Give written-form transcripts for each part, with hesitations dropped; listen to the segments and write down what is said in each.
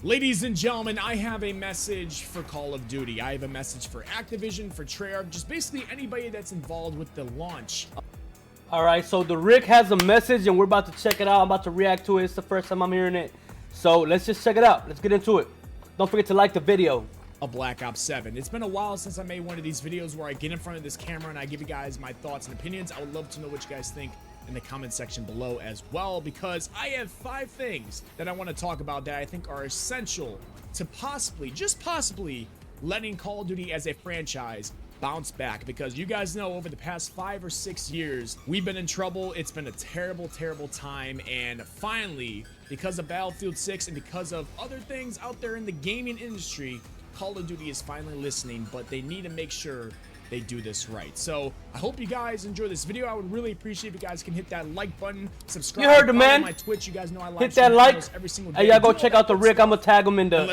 Ladies and gentlemen, I have a message for Call of Duty. I have a message for Activision, for Treyarch, just basically anybody that's involved with the launch. All right, so the Rick has a message and we're about to check it out. I'm about to react to it. It's the first time I'm hearing it. So let's just check it out. Let's get into it. Don't forget to like the video. A Black Ops 7. It's been a while since I made one of these videos where I get in front of this camera and I give you guys my thoughts and opinions. I would love to know what you guys think in the comment section below as well, because I have 5 things that I want to talk about that I think are essential to possibly, just possibly, letting Call of Duty as a franchise bounce back. Because you guys know, over the past 5 or 6 years, we've been in trouble. It's been a terrible, terrible time, and finally, because of Battlefield 6 and because of other things out there in the gaming industry, Call of Duty is finally listening, but they need to make sure they do this right. So I hope you guys enjoy this video. I would really appreciate if you guys can hit that like button, subscribe. You heard the man. My Twitch. You guys know I live hit that like every single day. Hey, y'all go check out the Rick. I'm gonna tag him in the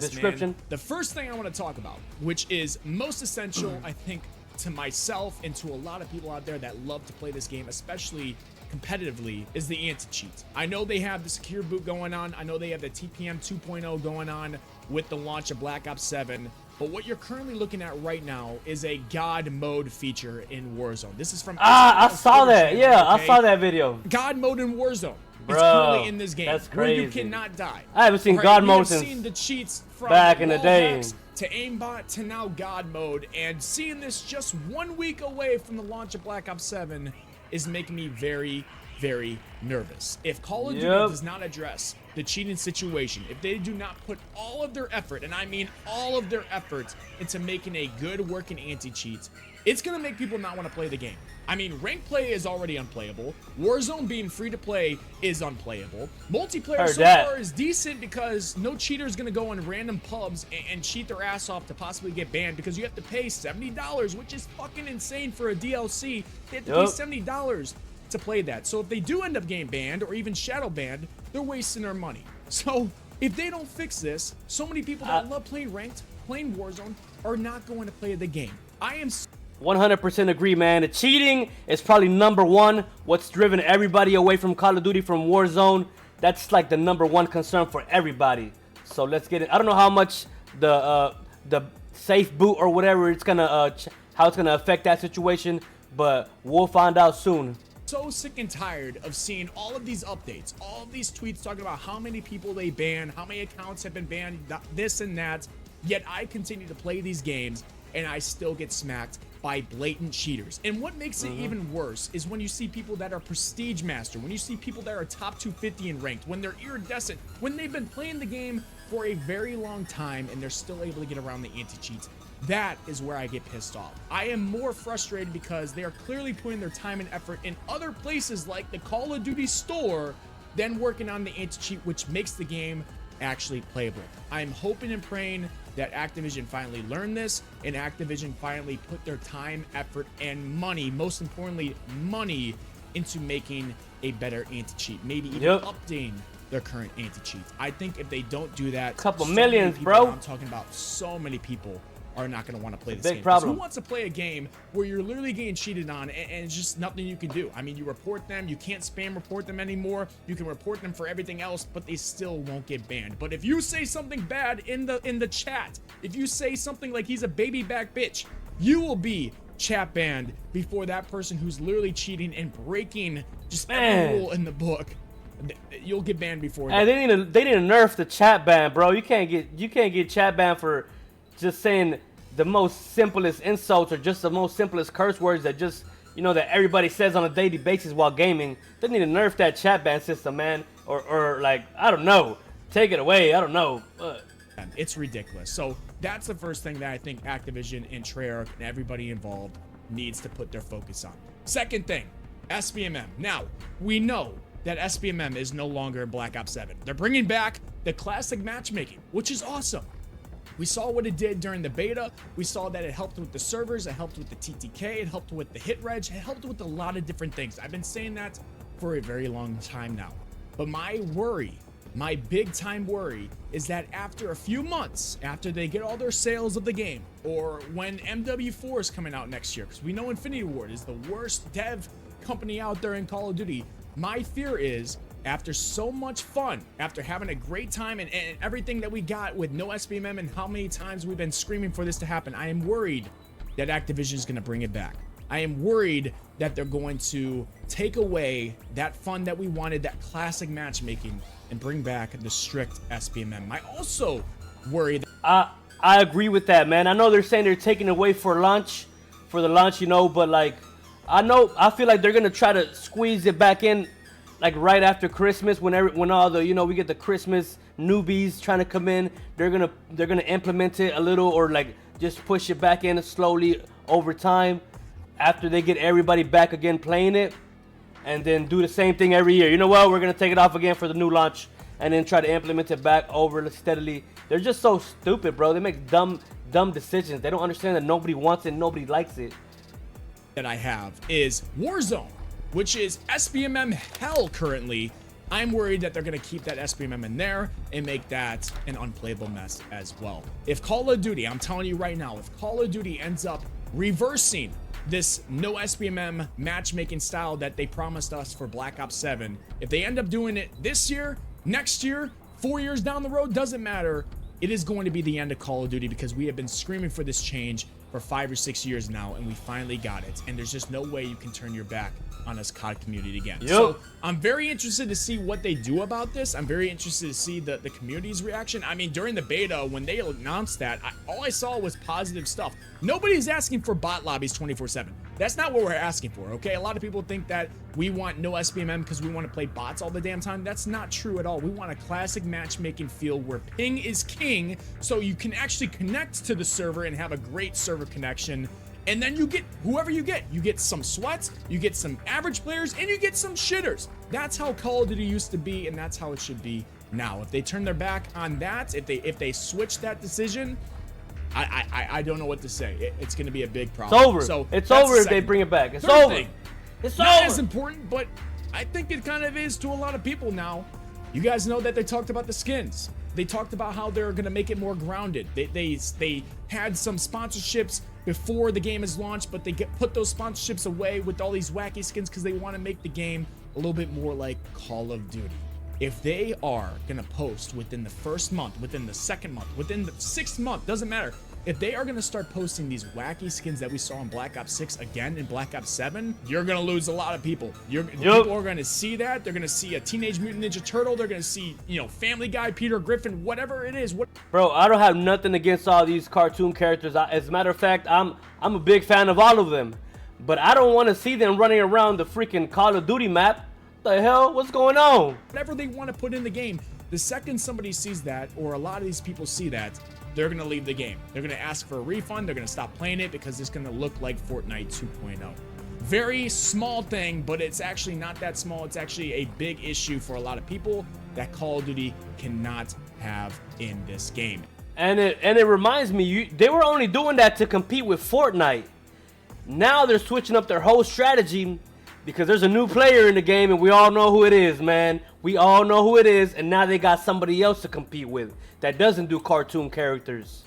description. Man. The first thing I want to talk about, which is most essential, I think, to myself and to a lot of people out there that love to play this game, especially competitively, is the anti-cheat. I know they have the secure boot going on. I know they have the TPM 2.0 going on with the launch of Black Ops 7. But what you're currently looking at right now is a God mode feature in Warzone. This is from I saw that. Channel, yeah, okay? I saw that video. God mode in Warzone. Bro, it's currently in this game. That's crazy. Where you cannot die. I haven't seen God mode since seen the cheats from back in the day. To aimbot to now God mode, and seeing this just 1 week away from the launch of Black Ops 7 is making me very, very nervous. If Call of Duty does not address the cheating situation, if they do not put all of their effort, and I mean all of their effort, into making a good working anti-cheat, it's gonna make people not want to play the game. I mean, ranked play is already unplayable. Warzone being free to play is unplayable. Multiplayer so far is decent because no cheater is gonna go in random pubs and cheat their ass off to possibly get banned, because you have to pay $70, which is fucking insane for a DLC. They have to pay $70 to play that. So if they do end up getting banned or even shadow banned, they're wasting their money. So if they don't fix this, so many people that love playing ranked, playing Warzone, are not going to play the game. I am 100% agree, man. The cheating is probably #1. What's driven everybody away from Call of Duty, from Warzone. That's like the #1 concern for everybody. So let's get it. I don't know how much the safe boot or whatever it's gonna how it's gonna affect that situation, but we'll find out soon. So sick and tired of seeing all of these updates, all of these tweets talking about how many people they ban, how many accounts have been banned, this and that, yet I continue to play these games and I still get smacked by blatant cheaters. And what makes it even worse is when you see people that are prestige master, when you see people that are top 250 in ranked, when they're iridescent, when they've been playing the game for a very long time and they're still able to get around the anti-cheats. That is where I get pissed off. I am more frustrated because they are clearly putting their time and effort in other places like the Call of Duty store than working on the anti-cheat, which makes the game actually playable. I'm hoping and praying that Activision finally learned this, and Activision finally put their time, effort, and money, most importantly, money, into making a better anti-cheat. Maybe even updating their current anti-cheat. I think if they don't do that, couple millions, bro. I'm talking about so many people are not going to want to play this big game. Problem. Who wants to play a game where you're literally getting cheated on and it's just nothing you can do? I mean, you report them, you can't spam report them anymore. You can report them for everything else, but they still won't get banned. But if you say something bad in the chat, if you say something like he's a baby back bitch, you will be chat banned before that person who's literally cheating and breaking just every rule in the book. You'll get banned before. And they need to nerf the chat ban, bro. You can't get chat ban for just saying the most simplest insults or just the most simplest curse words that just, you know, that everybody says on a daily basis while gaming. They need to nerf that chat ban system, man. Or like, I don't know, take it away. I don't know. It's ridiculous. So that's the first thing that I think Activision and Treyarch and everybody involved needs to put their focus on. Second thing, SBMM. Now, we know that SBMM is no longer in Black Ops 7. They're bringing back the classic matchmaking, which is awesome. We saw what it did during the beta. We saw that it helped with the servers, it helped with the TTK, it helped with the hit reg, it helped with a lot of different things. I've been saying that for a very long time now. But my worry, my big time worry, is that after a few months, after they get all their sales of the game, or when MW4 is coming out next year, because we know Infinity Ward is the worst dev company out there in Call of Duty, my fear is after so much fun, after having a great time and everything that we got with no SBMM and how many times we've been screaming for this to happen, I am worried that Activision is going to bring it back. I am worried that they're going to take away that fun that we wanted, that classic matchmaking, and bring back the strict SBMM. I also worry that I agree with that, man. I know they're saying they're taking away for the launch, you know, but like I feel like they're gonna try to squeeze it back in, like right after Christmas, when all the, you know, we get the Christmas newbies trying to come in. They're gonna implement it a little, or like just push it back in slowly over time after they get everybody back again playing it, and then do the same thing every year. You know what? We're gonna take it off again for the new launch, and then try to implement it back over steadily. They're just so stupid, bro. They make dumb decisions. They don't understand that nobody wants it, nobody likes it. That I have is Warzone, which is SBMM hell currently. I'm worried that they're going to keep that SBMM in there and make that an unplayable mess as well. If Call of Duty, I'm telling you right now, if Call of Duty ends up reversing this no SBMM matchmaking style that they promised us for Black Ops 7, if they end up doing it this year, next year, 4 years down the road, doesn't matter. It is going to be the end of Call of Duty because we have been screaming for this change for 5 or 6 years now, and we finally got it. And there's just no way you can turn your back on us COD community again. Yep. So I'm very interested to see what they do about this. I'm very interested to see the community's reaction. I mean, during the beta, when they announced that, all I saw was positive stuff. Nobody's asking for bot lobbies 24/7. That's not what we're asking for, okay? A lot of people think that we want no SBMM because we want to play bots all the damn time. That's not true at all. We want a classic matchmaking feel where ping is king, so you can actually connect to the server and have a great server connection. And then you get whoever you get. You get some sweats, you get some average players, and you get some shitters. That's how Call of Duty used to be, and that's how it should be now. If they turn their back on that, if they switch that decision, I don't know what to say. It's going to be a big problem. It's over. So it's over if they bring it back. It's over. It's not over. as important, but I think it kind of is to a lot of people now. You guys know that they talked about the skins. They talked about how they're going to make it more grounded. They had some sponsorships before the game is launched, but they put those sponsorships away with all these wacky skins because they want to make the game a little bit more like Call of Duty. If they are going to post within the first month, within the second month, within the 6th month, doesn't matter. If they are going to start posting these wacky skins that we saw in Black Ops 6 again in Black Ops 7, you're going to lose a lot of people. People are going to see that. They're going to see a Teenage Mutant Ninja Turtle. They're going to see, you know, Family Guy, Peter Griffin, whatever it is. Bro, I don't have nothing against all these cartoon characters. As a matter of fact, I'm a big fan of all of them. But I don't want to see them running around the freaking Call of Duty map. What the hell? What's going on? Whatever they want to put in the game, the second somebody sees that, or a lot of these people see that, they're going to leave the game. They're going to ask for a refund. They're going to stop playing it because it's going to look like Fortnite 2.0. Very small thing, but it's actually not that small. It's actually a big issue for a lot of people that Call of Duty cannot have in this game. And it reminds me, they were only doing that to compete with Fortnite. Now they're switching up their whole strategy because there's a new player in the game, and we all know who it is, man. We all know who it is, and now they got somebody else to compete with that doesn't do cartoon characters.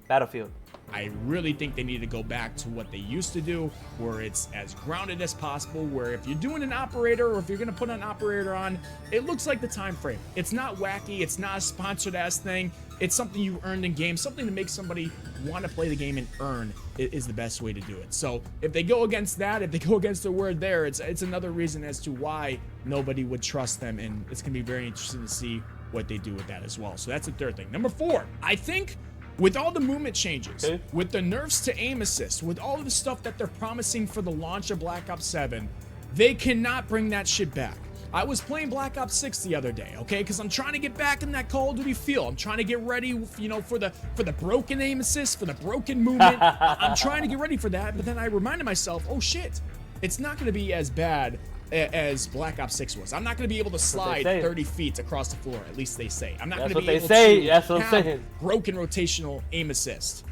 Battlefield. I really think they need to go back to what they used to do, where it's as grounded as possible, where if you're doing an operator or if you're going to put an operator on, it looks like the time frame. It's not wacky. It's not a sponsored ass thing. It's something you earned in game, something to make somebody want to play the game and earn is the best way to do it. So if they go against that, if they go against the word there, it's another reason as to why nobody would trust them, and it's going to be very interesting to see what they do with that as well. So that's the third thing. Number 4, I think with all the movement changes, with the nerfs to aim assist, with all of the stuff that they're promising for the launch of Black Ops 7, they cannot bring that shit back. I was playing Black Ops 6 the other day, okay? Because I'm trying to get back in that Call of Duty feel. I'm trying to get ready, you know, for the broken aim assist, for the broken movement. I'm trying to get ready for that, but then I reminded myself, oh shit, it's not going to be as bad as Black Ops 6 was. I'm not going to be able to slide 30 feet across the floor, at least they say. I'm not going to be able to have broken rotational aim assist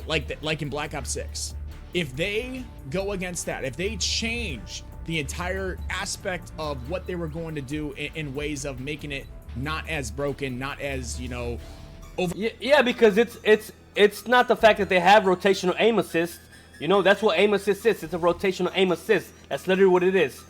like in Black Ops 6. If they go against that, if they change the entire aspect of what they were going to do in ways of making it not as broken, not as, you know, over. Yeah, because it's not the fact that they have rotational aim assist. You know, that's what aim assist is. It's a rotational aim assist. That's literally what it is.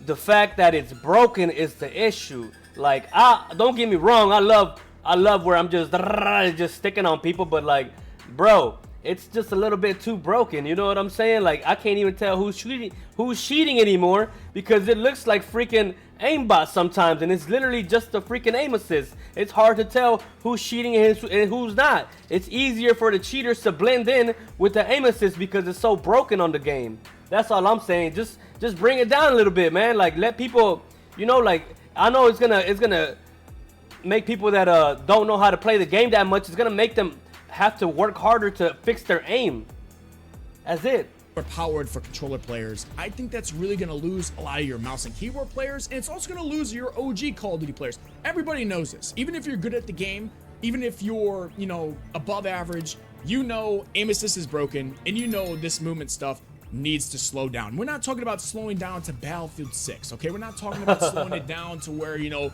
The fact that it's broken is the issue. Like, I don't get me wrong, I love where I'm just sticking on people, but like, bro, it's just a little bit too broken. You know what I'm saying? Like, I can't even tell who's cheating anymore because it looks like freaking aimbot sometimes, and it's literally just a freaking aim assist. It's hard to tell who's cheating and who's not. It's easier for the cheaters to blend in with the aim assist because it's so broken on the game. That's all I'm saying. Just bring it down a little bit, man. Like, let people, you know, like, I know it's gonna make people that don't know how to play the game that much. It's gonna make them have to work harder to fix their aim. That's it. Powered for controller players, I think that's really going to lose a lot of your mouse and keyboard players, and it's also going to lose your OG Call of Duty players. Everybody knows this. Even if you're good at the game, even if you're, you know, above average, you know aim assist is broken, and you know this movement stuff needs to slow down. We're not talking about slowing down to Battlefield 6, okay? We're not talking about slowing it down to where, you know,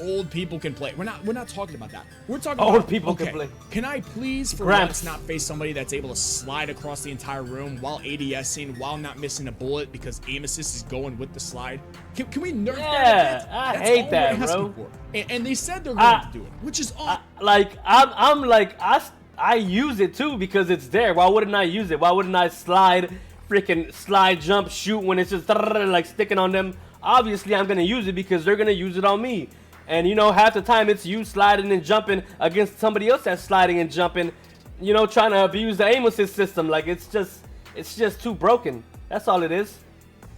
old people can play. We're not talking about that. We're talking old about people can play. Can I please for once not face somebody that's able to slide across the entire room while ADSing, while not missing a bullet because aim assist is going with the slide? Can we nerf that a bit? I hate that, bro. And they said they're going to do it, which is all. I use it too because it's there. Why wouldn't I use it? Why wouldn't I slide, jump, shoot when it's just like sticking on them? Obviously, I'm gonna use it because they're gonna use it on me. And, you know, half the time it's you sliding and jumping against somebody else that's sliding and jumping, you know, trying to abuse the aim assist system. Like, it's just too broken. That's all it is.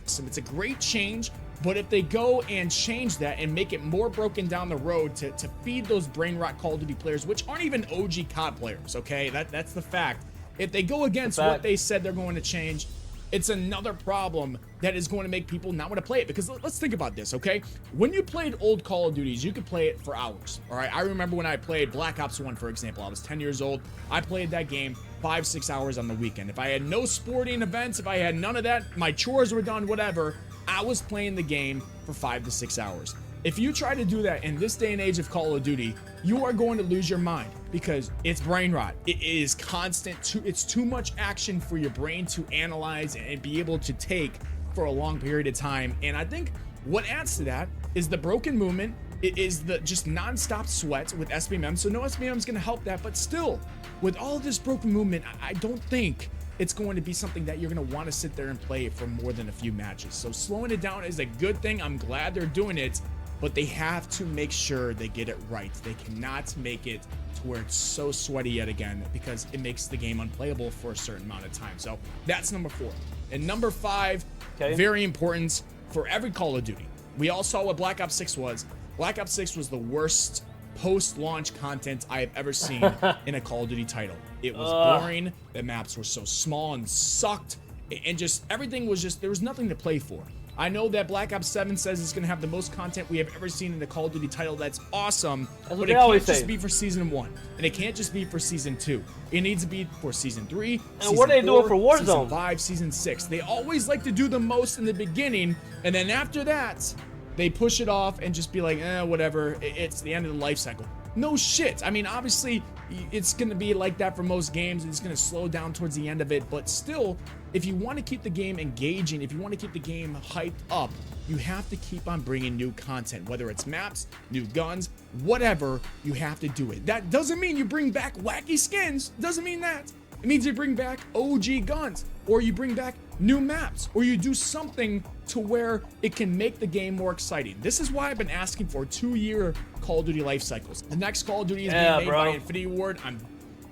It's a great change, but if they go and change that and make it more broken down the road to feed those brain rot Call of Duty players, which aren't even OG COD players, okay? That's the fact. If they go against what they said they're going to change, it's another problem that is going to make people not want to play it. Because let's think about this, okay? When you played old Call of Duties, you could play it for hours, all right? I remember when I played Black Ops 1, for example. I was 10 years old. I played that game 5-6 hours on the weekend. If I had no sporting events, if I had none of that, my chores were done, whatever, I was playing the game for 5 to 6 hours. If you try to do that in this day and age of Call of Duty, you are going to lose your mind because it's brain rot. It is constant. It's too much action for your brain to analyze and be able to take for a long period of time. And I think what adds to that is the broken movement. It is the just non-stop sweat with SBMM. So no SBMM is going to help that. But still, with all of this broken movement, I don't think it's going to be something that you're going to want to sit there and play for more than a few matches. So slowing it down is a good thing. I'm glad they're doing it. But they have to make sure they get it right. They cannot make it to where it's so sweaty yet again because it makes the game unplayable for a certain amount of time. So that's number 4. And number 5, very important for every Call of Duty. We all saw what Black Ops 6 was. Black Ops 6 was the worst post-launch content I have ever seen in a Call of Duty title. It was boring. The maps were so small and sucked. And just everything was just, there was nothing to play for. I know that Black Ops 7 says it's going to have the most content we have ever seen in the Call of Duty title. That's awesome. But it can't just be for Season 1. And it can't just be for Season 2. It needs to be for Season 3, and what are they doing for Warzone? Season 5, Season 6. They always like to do the most in the beginning. And then after that, they push it off and just be like, whatever. It's the end of the life cycle. No shit. I mean, obviously, it's going to be like that for most games. It's going to slow down towards the end of it. But still, if you want to keep the game engaging, if you want to keep the game hyped up, you have to keep on bringing new content, whether it's maps, new guns, whatever, you have to do it. That doesn't mean you bring back wacky skins. Doesn't mean that. It means you bring back OG guns, or you bring back new maps, or you do something to where it can make the game more exciting. This is why I've been asking for 2-year Call of Duty life cycles. The next Call of Duty is being made by Infinity Ward.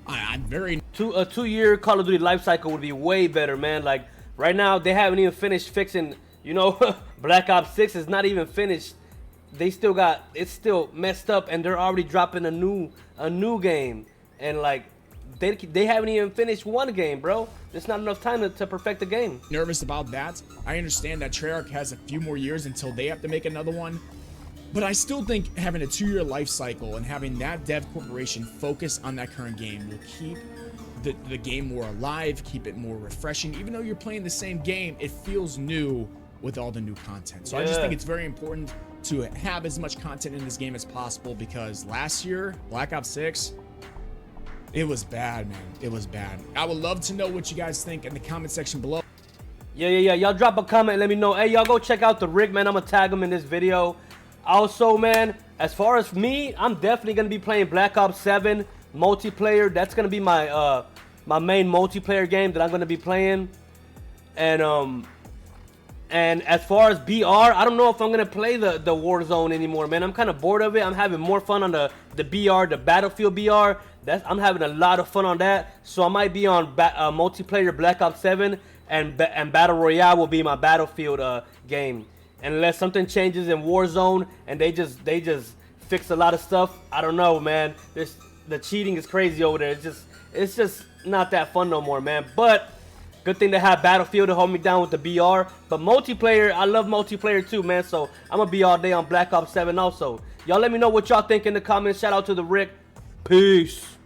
I'm very... A 2-year Call of Duty life cycle would be way better, man. Like, right now, they haven't even finished fixing, you know, Black Ops 6 is not even finished. They still got, it's still messed up, and they're already dropping a new game. And, like, they haven't even finished one game, bro. There's not enough time to perfect the game. Nervous about that. I understand that Treyarch has a few more years until they have to make another one. But I still think having a 2-year life cycle and having that dev corporation focus on that current game will keep the game more alive, keep it more refreshing. Even though you're playing the same game, it feels new with all the new content. So I just think it's very important to have as much content in this game as possible, because last year, Black Ops 6, it was bad, man. It was bad. I would love to know what you guys think in the comment section below. Yeah. Y'all drop a comment. Let me know. Hey, y'all go check out the Rick, man. I'm gonna tag him in this video. Also, man, as far as me, I'm definitely gonna be playing Black Ops 7 multiplayer. That's gonna be my my main multiplayer game that I'm gonna be playing. And as far as BR, I don't know if I'm gonna play the Warzone anymore, man. I'm kind of bored of it. I'm having more fun on the BR, the Battlefield BR. I'm having a lot of fun on that. So I might be on multiplayer Black Ops 7, and Battle Royale will be my Battlefield game. And unless something changes in Warzone and they just fix a lot of stuff, I don't know, man. The cheating is crazy over there. It's just not that fun no more, man. But good thing to have Battlefield to hold me down with the BR. But multiplayer, I love multiplayer too, man. So I'm gonna be all day on Black Ops 7 also. Y'all let me know what y'all think in the comments. Shout out to the Rick. Peace.